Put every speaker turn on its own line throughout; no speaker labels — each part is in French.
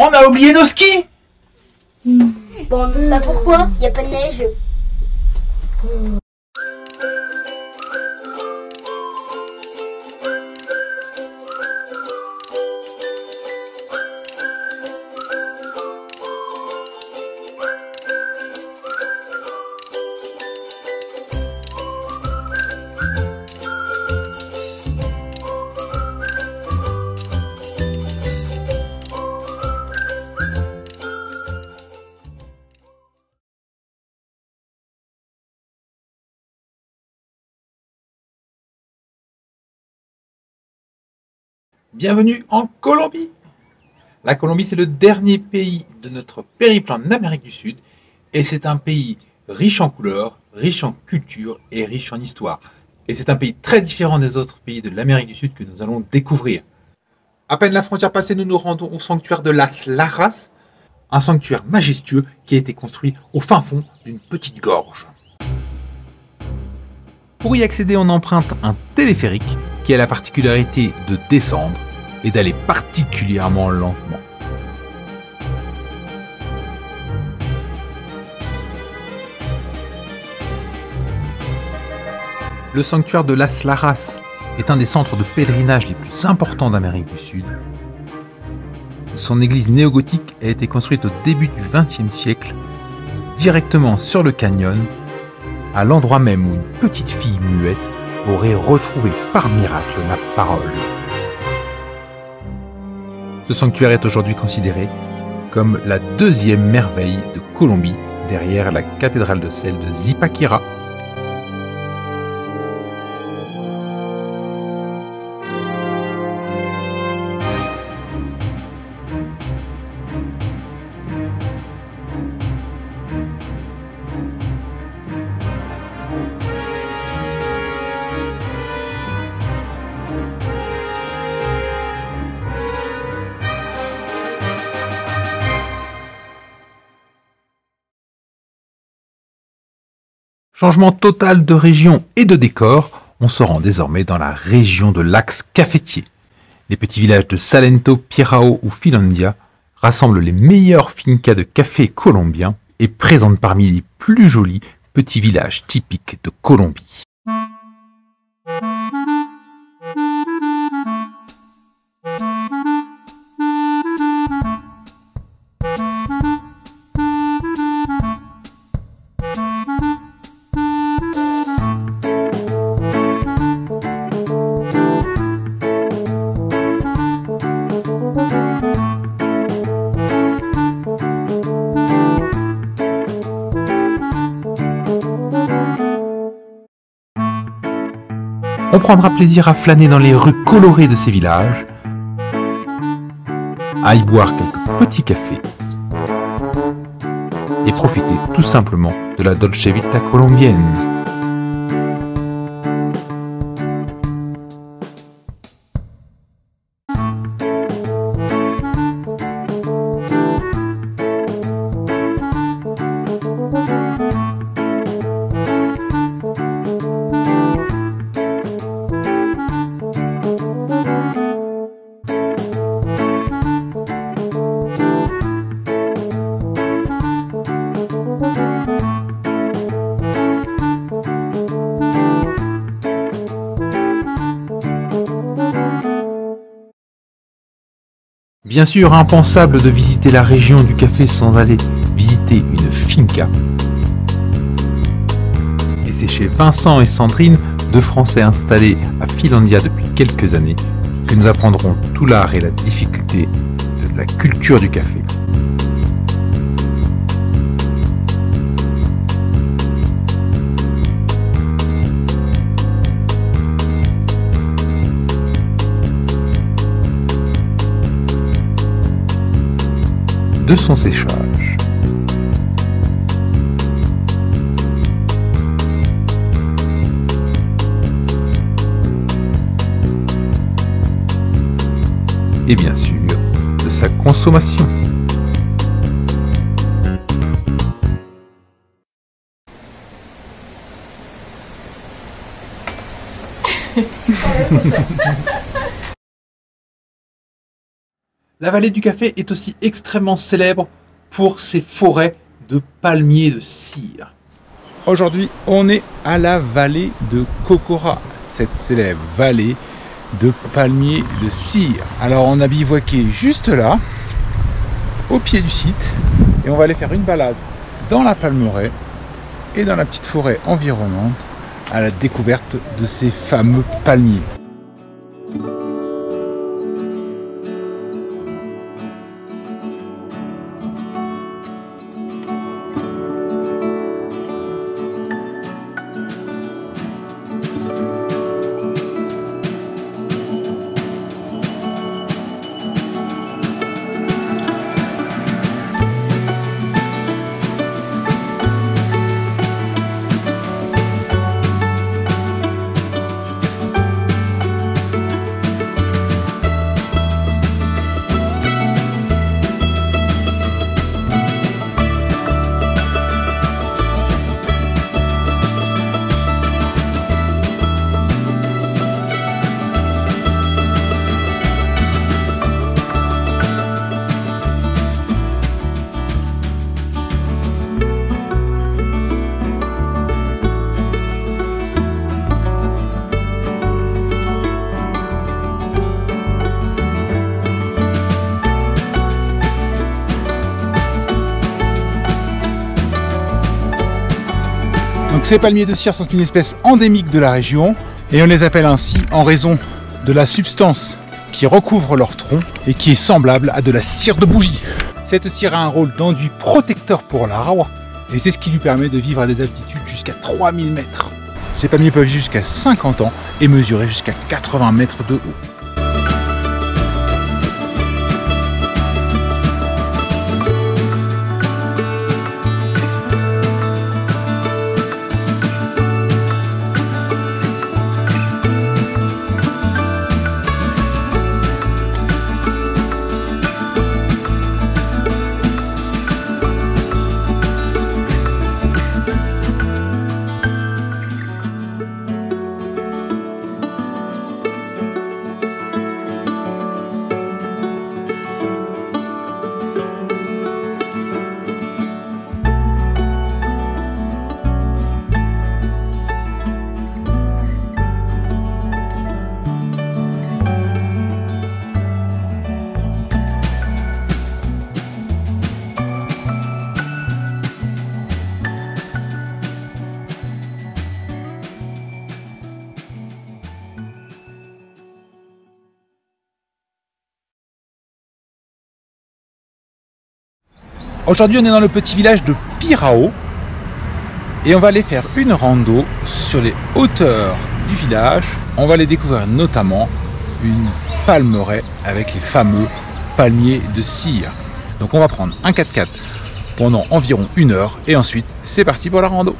On a oublié nos skis!
Bon, bah pourquoi? Y a pas de neige.
Bienvenue en Colombie. La Colombie, c'est le dernier pays de notre périple en Amérique du Sud et c'est un pays riche en couleurs, riche en culture et riche en histoire. Et c'est un pays très différent des autres pays de l'Amérique du Sud que nous allons découvrir. À peine la frontière passée, nous nous rendons au sanctuaire de Las Lajas, un sanctuaire majestueux qui a été construit au fin fond d'une petite gorge. Pour y accéder, on emprunte un téléphérique qui a la particularité de descendre et d'aller particulièrement lentement. Le sanctuaire de Las Lajas est un des centres de pèlerinage les plus importants d'Amérique du Sud. Son église néogothique a été construite au début du XXe siècle, directement sur le canyon, à l'endroit même où une petite fille muette aurait retrouvé par miracle la parole. Ce sanctuaire est aujourd'hui considéré comme la deuxième merveille de Colombie, derrière la cathédrale de sel de Zipaquirá. Changement total de région et de décor, on se rend désormais dans la région de l'axe cafetier. Les petits villages de Salento, Pirao ou Finlandia rassemblent les meilleures fincas de café colombiens et présentent parmi les plus jolis petits villages typiques de Colombie. On prendra plaisir à flâner dans les rues colorées de ces villages, à y boire quelques petits cafés et profiter tout simplement de la Dolce Vita colombienne. Bien sûr, impensable de visiter la région du café sans aller visiter une finca. Et c'est chez Vincent et Sandrine, deux Français installés à Finlandia depuis quelques années, que nous apprendrons tout l'art et la difficulté de la culture du café. De son séchage. Et bien sûr, de sa consommation. La vallée du café est aussi extrêmement célèbre pour ses forêts de palmiers de cire. Aujourd'hui, on est à la vallée de Kokora, cette célèbre vallée de palmiers de cire. Alors on a bivouaqué juste là, au pied du site, et on va aller faire une balade dans la palmeraie et dans la petite forêt environnante à la découverte de ces fameux palmiers. Donc ces palmiers de cire sont une espèce endémique de la région et on les appelle ainsi en raison de la substance qui recouvre leur tronc et qui est semblable à de la cire de bougie. Cette cire a un rôle d'enduit protecteur pour l'arbre et c'est ce qui lui permet de vivre à des altitudes jusqu'à 3000 mètres. Ces palmiers peuvent vivre jusqu'à 50 ans et mesurer jusqu'à 80 mètres de haut. Aujourd'hui, on est dans le petit village de Pirao et on va aller faire une rando sur les hauteurs du village. On va aller découvrir notamment une palmeraie avec les fameux palmiers de cire. Donc on va prendre un 4x4 pendant environ 1 heure et ensuite c'est parti pour la rando.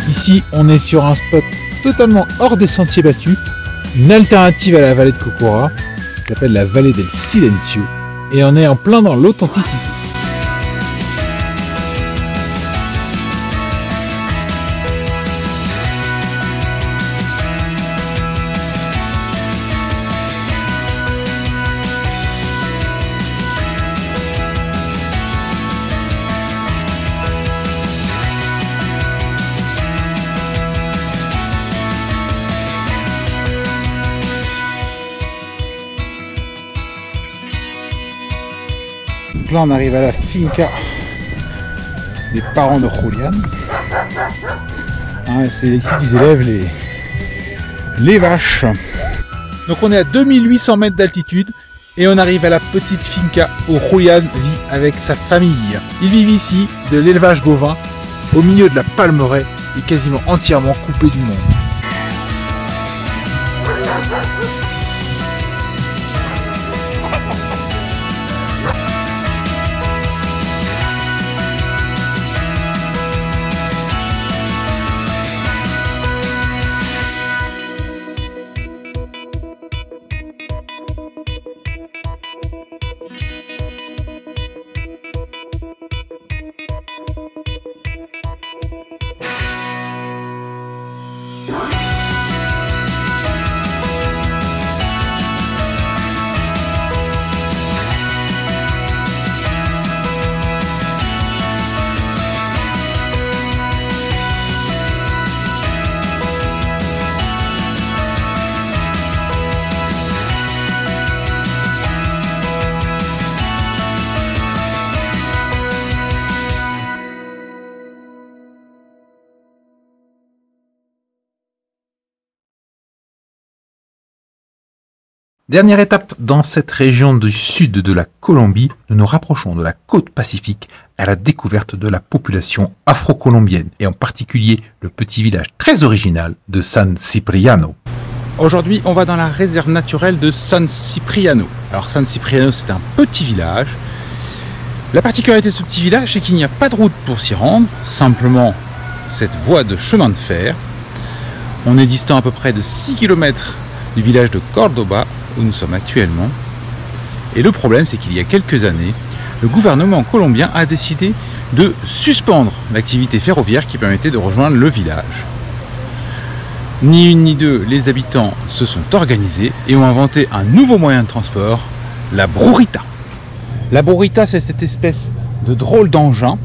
Ici, on est sur un spot totalement hors des sentiers battus, une alternative à la vallée de Kokora, qui s'appelle la vallée del Silencio, et on est en plein dans l'authenticité. Donc là on arrive à la finca des parents de Julian. Hein, c'est ici qu'ils élèvent les vaches. Donc on est à 2800 mètres d'altitude et on arrive à la petite finca où Julian vit avec sa famille. Ils vivent ici de l'élevage bovin au milieu de la palmeraie et quasiment entièrement coupé du monde. Dernière étape dans cette région du sud de la Colombie, nous nous rapprochons de la côte pacifique à la découverte de la population afro-colombienne et en particulier le petit village très original de San Cipriano. Aujourd'hui, on va dans la réserve naturelle de San Cipriano. Alors San Cipriano, c'est un petit village. La particularité de ce petit village, c'est qu'il n'y a pas de route pour s'y rendre, simplement cette voie de chemin de fer. On est distant à peu près de 6 km du village de Córdoba, où nous sommes actuellement. Et le problème, c'est qu'il y a quelques années, le gouvernement colombien a décidé de suspendre l'activité ferroviaire qui permettait de rejoindre le village. Ni une ni deux, les habitants se sont organisés et ont inventé un nouveau moyen de transport, la burrita. La burrita, c'est cette espèce de drôle d'engin.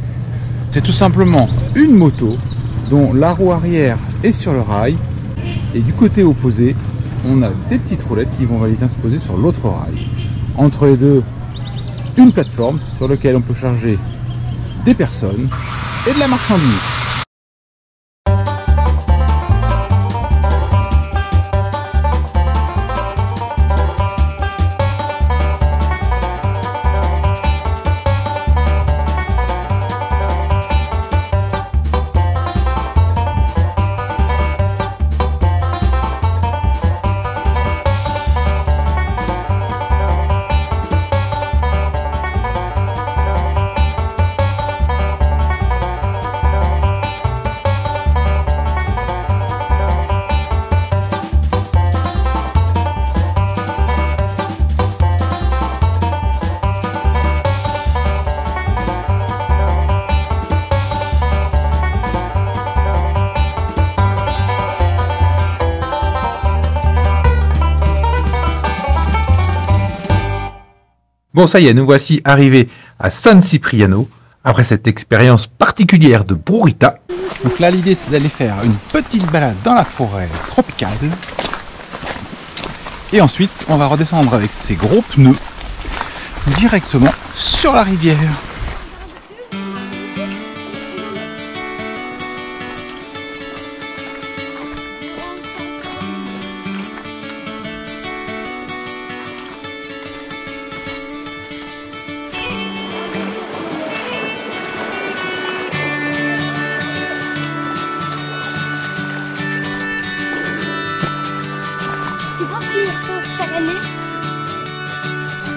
C'est tout simplement une moto dont la roue arrière est sur le rail et du côté opposé, on a des petites roulettes qui vont aller se poser sur l'autre rail. Entre les deux, une plateforme sur laquelle on peut charger des personnes et de la marchandise. Bon, ça y est, nous voici arrivés à San Cipriano, après cette expérience particulière de burrita. Donc là, l'idée, c'est d'aller faire une petite balade dans la forêt tropicale. Et ensuite, on va redescendre avec ces gros pneus directement sur la rivière.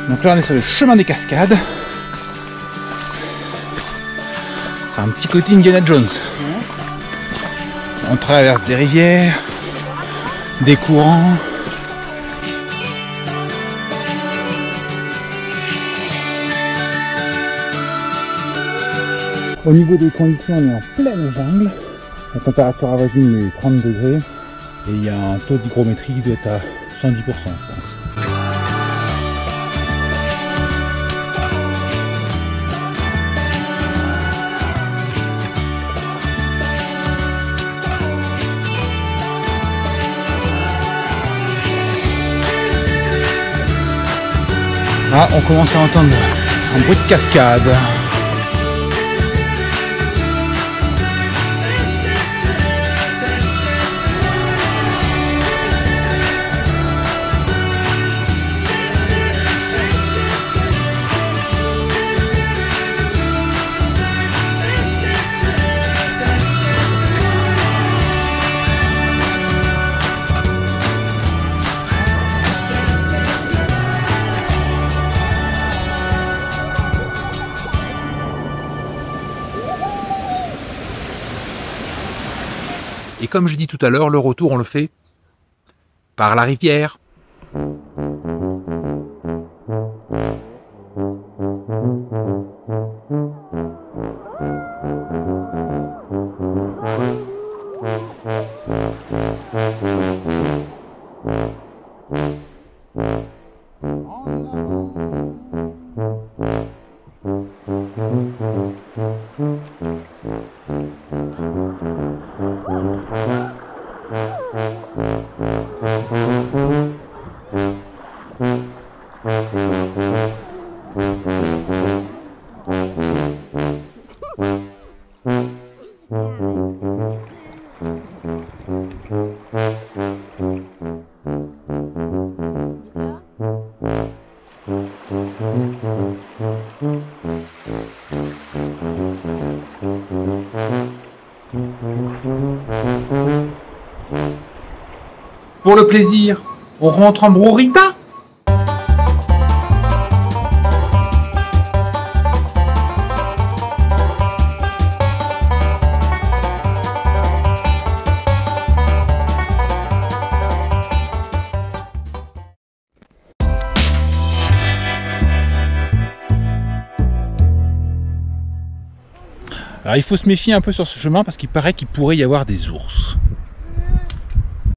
Donc là on est sur le chemin des cascades. C'est un petit côté Indiana Jones. On traverse des rivières, des courants. Au niveau des conditions, on est en pleine jungle. La température avoisine les 30 degrés. Et il y a un taux d'hygrométrie qui doit être à 110%. Ah, on commence à entendre un bruit de cascade. Et comme je dis tout à l'heure, le retour on le fait par la rivière. Pour le plaisir, on rentre en Brurita? Alors il faut se méfier un peu sur ce chemin parce qu'il paraît qu'il pourrait y avoir des ours.